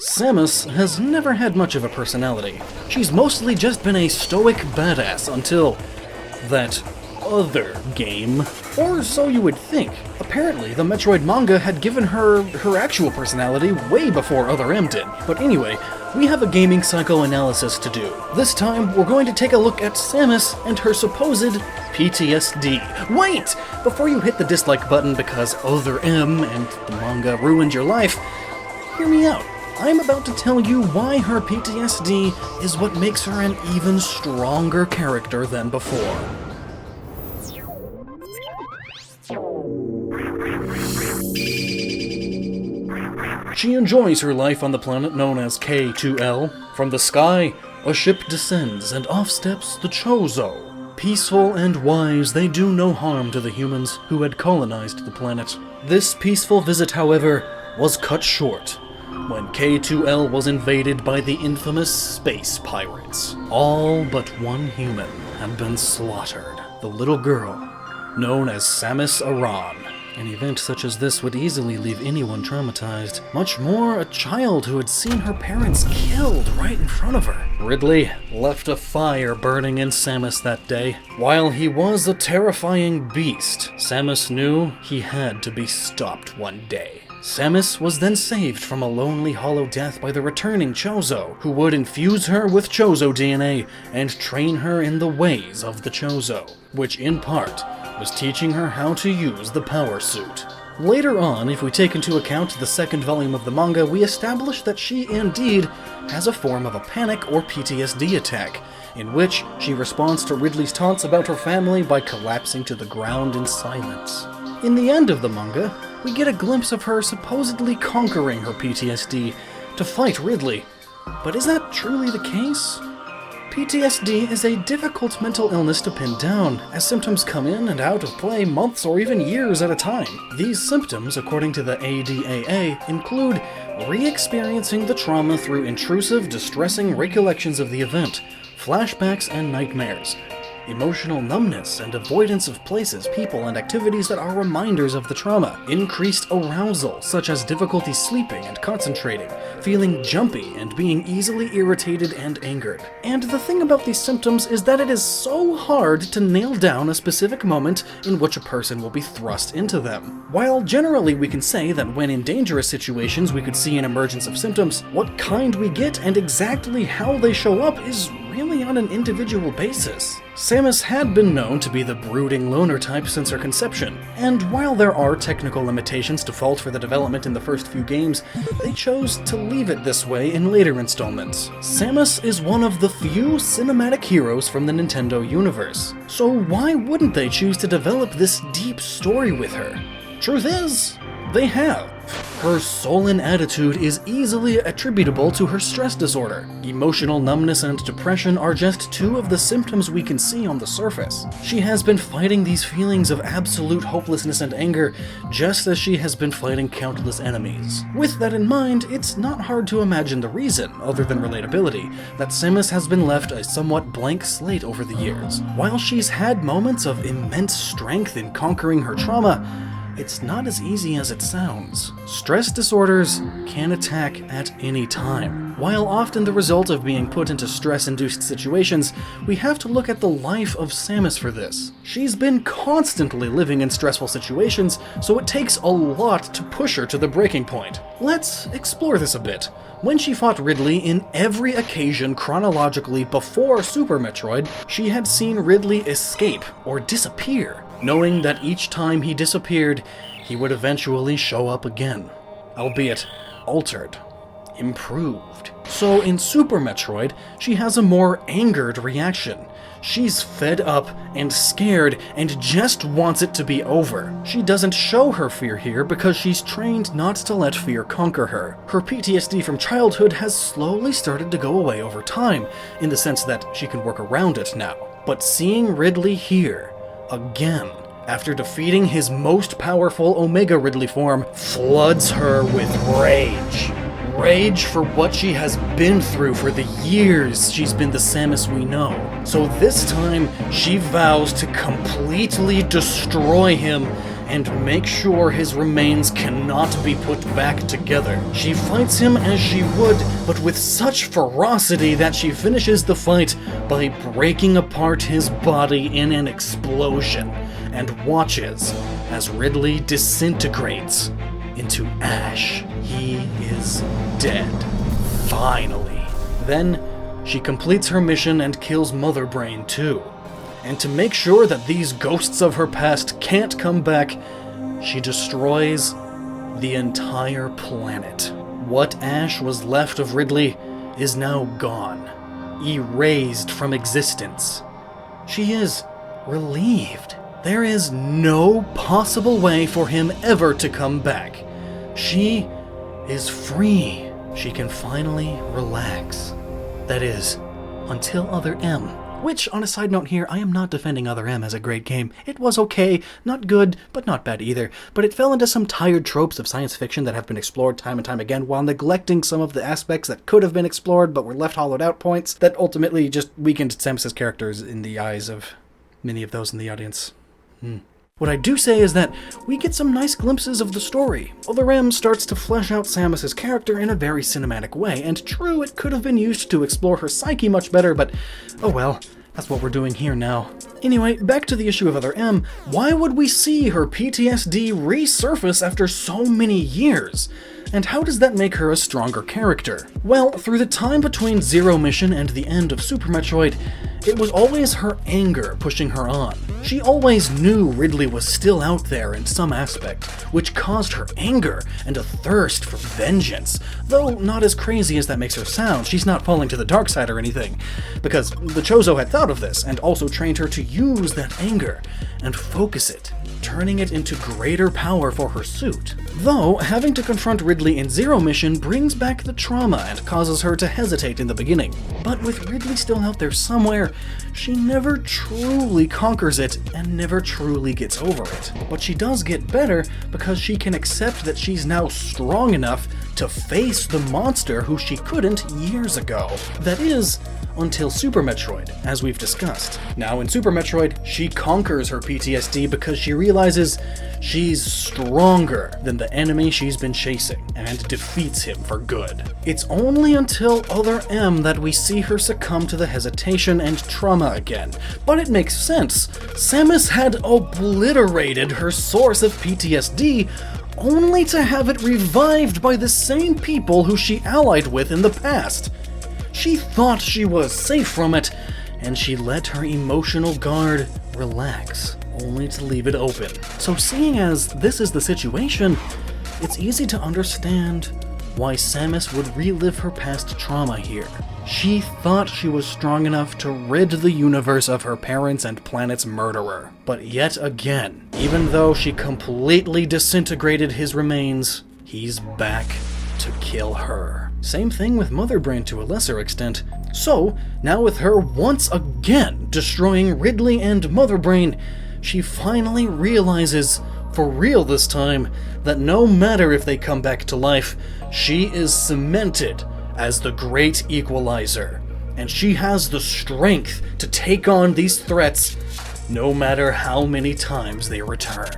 Samus has never had much of a personality. She's mostly just been a stoic badass until that other game. Or so you would think. Apparently, the Metroid manga had given her her actual personality way before Other M did. But anyway, we have a gaming psychoanalysis to do. This time, we're going to take a look at Samus and her supposed PTSD. Wait! Before you hit the dislike button because Other M and the manga ruined your life, hear me out. I'm about to tell you why her PTSD is what makes her an even stronger character than before. She enjoys her life on the planet known as K2L. From the sky, a ship descends and off steps the Chozo. Peaceful and wise, they do no harm to the humans who had colonized the planet. This peaceful visit, however, was cut short when K2L was invaded by the infamous space pirates. All but one human had been slaughtered, the little girl known as Samus Aran. An event such as this would easily leave anyone traumatized, much more a child who had seen her parents killed right in front of her. Ridley left a fire burning in Samus that day. While he was a terrifying beast, Samus knew he had to be stopped one day. Samus was then saved from a lonely hollow death by the returning Chozo, who would infuse her with Chozo DNA and train her in the ways of the Chozo, which in part was teaching her how to use the power suit. Later on, if we take into account the second volume of the manga, we establish that she indeed has a form of a panic or PTSD attack, in which she responds to Ridley's taunts about her family by collapsing to the ground in silence. In the end of the manga, we get a glimpse of her supposedly conquering her PTSD to fight Ridley. But is that truly the case? PTSD is a difficult mental illness to pin down, as symptoms come in and out of play months or even years at a time. These symptoms, according to the ADAA, include re-experiencing the trauma through intrusive, distressing recollections of the event, flashbacks and nightmares, emotional numbness and avoidance of places, people, and activities that are reminders of the trauma, increased arousal, such as difficulty sleeping and concentrating, feeling jumpy, and being easily irritated and angered. And the thing about these symptoms is that it is so hard to nail down a specific moment in which a person will be thrust into them. While generally we can say that when in dangerous situations we could see an emergence of symptoms, what kind we get and exactly how they show up is really on an individual basis. Samus had been known to be the brooding loner type since her conception, and while there are technical limitations to fault for the development in the first few games, they chose to leave it this way in later installments. Samus is one of the few cinematic heroes from the Nintendo universe, so why wouldn't they choose to develop this deep story with her? Truth is, they have. Her sullen attitude is easily attributable to her stress disorder. Emotional numbness and depression are just two of the symptoms we can see on the surface. She has been fighting these feelings of absolute hopelessness and anger, just as she has been fighting countless enemies. With that in mind, it's not hard to imagine the reason, other than relatability, that Samus has been left a somewhat blank slate over the years. While she's had moments of immense strength in conquering her trauma, it's not as easy as it sounds. Stress disorders can attack at any time. While often the result of being put into stress-induced situations, we have to look at the life of Samus for this. She's been constantly living in stressful situations, so it takes a lot to push her to the breaking point. Let's explore this a bit. When she fought Ridley in every occasion chronologically before Super Metroid, she had seen Ridley escape or disappear, knowing that each time he disappeared, he would eventually show up again, albeit altered, improved. So in Super Metroid, she has a more angered reaction. She's fed up and scared and just wants it to be over. She doesn't show her fear here because she's trained not to let fear conquer her. Her PTSD from childhood has slowly started to go away over time, in the sense that she can work around it now. But seeing Ridley here, again, after defeating his most powerful Omega Ridley form, floods her with rage. Rage for what she has been through for the years she's been the Samus we know. So this time, she vows to completely destroy him and make sure his remains cannot be put back together. She fights him as she would, but with such ferocity that she finishes the fight by breaking apart his body in an explosion, and watches as Ridley disintegrates into ash. He is dead. Finally. Then, she completes her mission and kills Mother Brain too. And to make sure that these ghosts of her past can't come back, she destroys the entire planet. What ash was left of Ridley is now gone, erased from existence. She is relieved. There is no possible way for him ever to come back. She is free. She can finally relax. That is, until Other M. Which, on a side note here, I am not defending Other M as a great game. It was okay, not good, but not bad either. But it fell into some tired tropes of science fiction that have been explored time and time again, while neglecting some of the aspects that could have been explored but were left hollowed out points that ultimately just weakened Samus's characters in the eyes of many of those in the audience. What I do say is that we get some nice glimpses of the story. Other M starts to flesh out Samus's character in a very cinematic way, and true, it could have been used to explore her psyche much better, but oh well, that's what we're doing here now. Anyway, back to the issue of Other M. Why would we see her PTSD resurface after so many years? And how does that make her a stronger character? Well, through the time between Zero Mission and the end of Super Metroid, it was always her anger pushing her on. She always knew Ridley was still out there in some aspect, which caused her anger and a thirst for vengeance. Though not as crazy as that makes her sound, she's not falling to the dark side or anything, because the Chozo had thought of this and also trained her to use that anger and focus it, turning it into greater power for her suit. Though, having to confront Ridley in Zero Mission brings back the trauma and causes her to hesitate in the beginning. But with Ridley still out there somewhere, she never truly conquers it and never truly gets over it. But she does get better because she can accept that she's now strong enough to face the monster who she couldn't years ago. That is, until Super Metroid, as we've discussed. Now in Super Metroid, she conquers her PTSD because she realizes she's stronger than the enemy she's been chasing, and defeats him for good. It's only until Other M that we see her succumb to the hesitation and trauma again. But it makes sense. Samus had obliterated her source of PTSD, only to have it revived by the same people who she allied with in the past. She thought she was safe from it, and she let her emotional guard relax, only to leave it open. So seeing as this is the situation, it's easy to understand why Samus would relive her past trauma here. She thought she was strong enough to rid the universe of her parents' and planet's murderer. But yet again, even though she completely disintegrated his remains, he's back to kill her. Same thing with Mother Brain to a lesser extent. So, now with her once again destroying Ridley and Mother Brain, she finally realizes, for real this time, that no matter if they come back to life, she is cemented as the great equalizer, and she has the strength to take on these threats no matter how many times they return.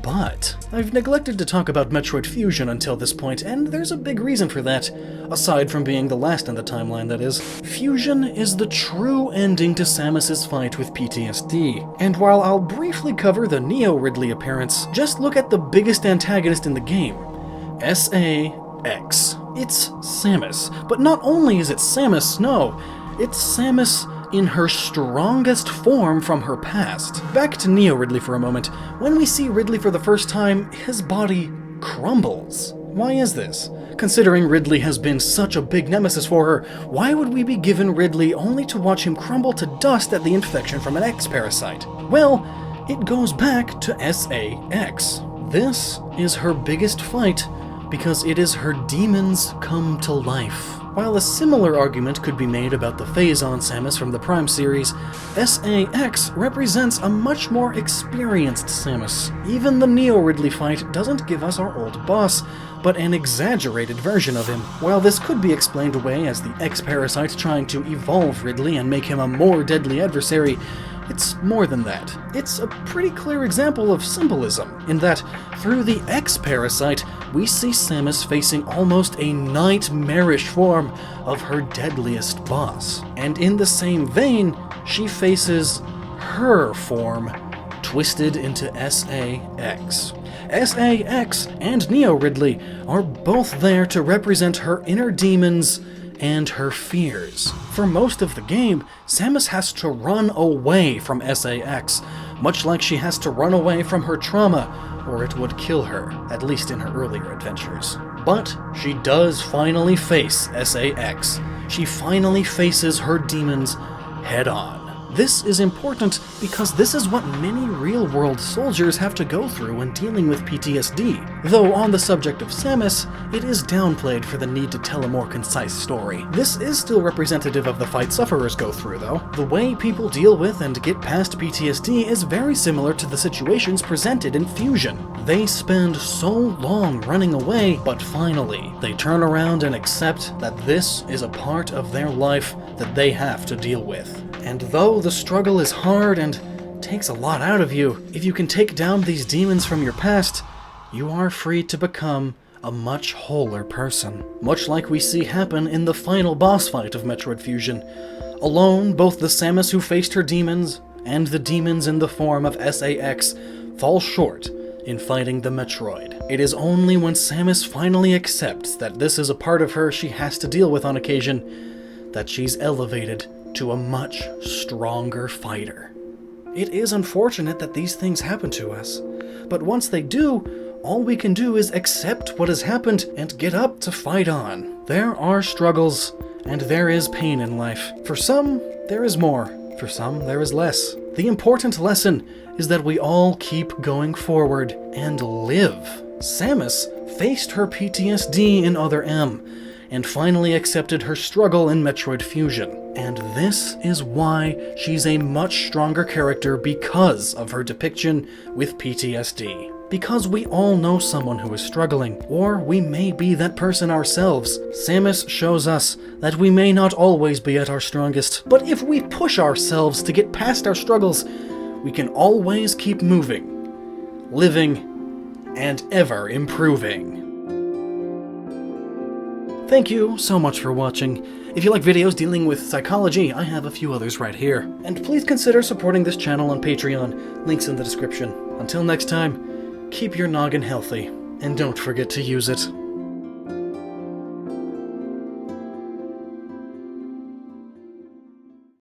But I've neglected to talk about Metroid Fusion until this point, and there's a big reason for that, aside from being the last in the timeline, that is. Fusion is the true ending to Samus's fight with PTSD, and while I'll briefly cover the Neo Ridley appearance, just look at the biggest antagonist in the game, S.A.X. It's Samus, but not only is it Samus, no, it's Samus in her strongest form from her past. Back to Neo Ridley for a moment. When we see Ridley for the first time, his body crumbles. Why is this? Considering Ridley has been such a big nemesis for her, why would we be given Ridley only to watch him crumble to dust at the infection from an X-parasite? Well, it goes back to S.A.X. This is her biggest fight because it is her demons come to life. While a similar argument could be made about the Phazon Samus from the Prime series, S.A.X. represents a much more experienced Samus. Even the Neo Ridley fight doesn't give us our old boss, but an exaggerated version of him. While this could be explained away as the X-Parasite trying to evolve Ridley and make him a more deadly adversary, It's more than that. It's a pretty clear example of symbolism, in that through the X-parasite, we see Samus facing almost a nightmarish form of her deadliest boss. And in the same vein, she faces her form, twisted into SAX. SAX and Neo Ridley are both there to represent her inner demons and her fears. For most of the game, Samus has to run away from SAX, much like she has to run away from her trauma, or it would kill her, at least in her earlier adventures. But she does finally face SAX. She finally faces her demons head-on. This is important because this is what many real-world soldiers have to go through when dealing with PTSD. Though on the subject of Samus, it is downplayed for the need to tell a more concise story. This is still representative of the fight sufferers go through, though. The way people deal with and get past PTSD is very similar to the situations presented in Fusion. They spend so long running away, but finally, they turn around and accept that this is a part of their life that they have to deal with. And though the struggle is hard and takes a lot out of you, if you can take down these demons from your past, you are free to become a much wholer person. Much like we see happen in the final boss fight of Metroid Fusion. Alone, both the Samus who faced her demons and the demons in the form of SAX fall short in fighting the Metroid. It is only when Samus finally accepts that this is a part of her she has to deal with on occasion that she's elevated to a much stronger fighter. It is unfortunate that these things happen to us, but once they do, all we can do is accept what has happened and get up to fight on. There are struggles, and there is pain in life. For some, there is more. For some, there is less. The important lesson is that we all keep going forward and live. Samus faced her PTSD in Other M, and finally accepted her struggle in Metroid Fusion. And this is why she's a much stronger character because of her depiction with PTSD. Because we all know someone who is struggling, or we may be that person ourselves. Samus shows us that we may not always be at our strongest, but if we push ourselves to get past our struggles, we can always keep moving, living, and ever improving. Thank you so much for watching. If you like videos dealing with psychology, I have a few others right here. And please consider supporting this channel on Patreon, links in the description. Until next time, keep your noggin healthy, and don't forget to use it.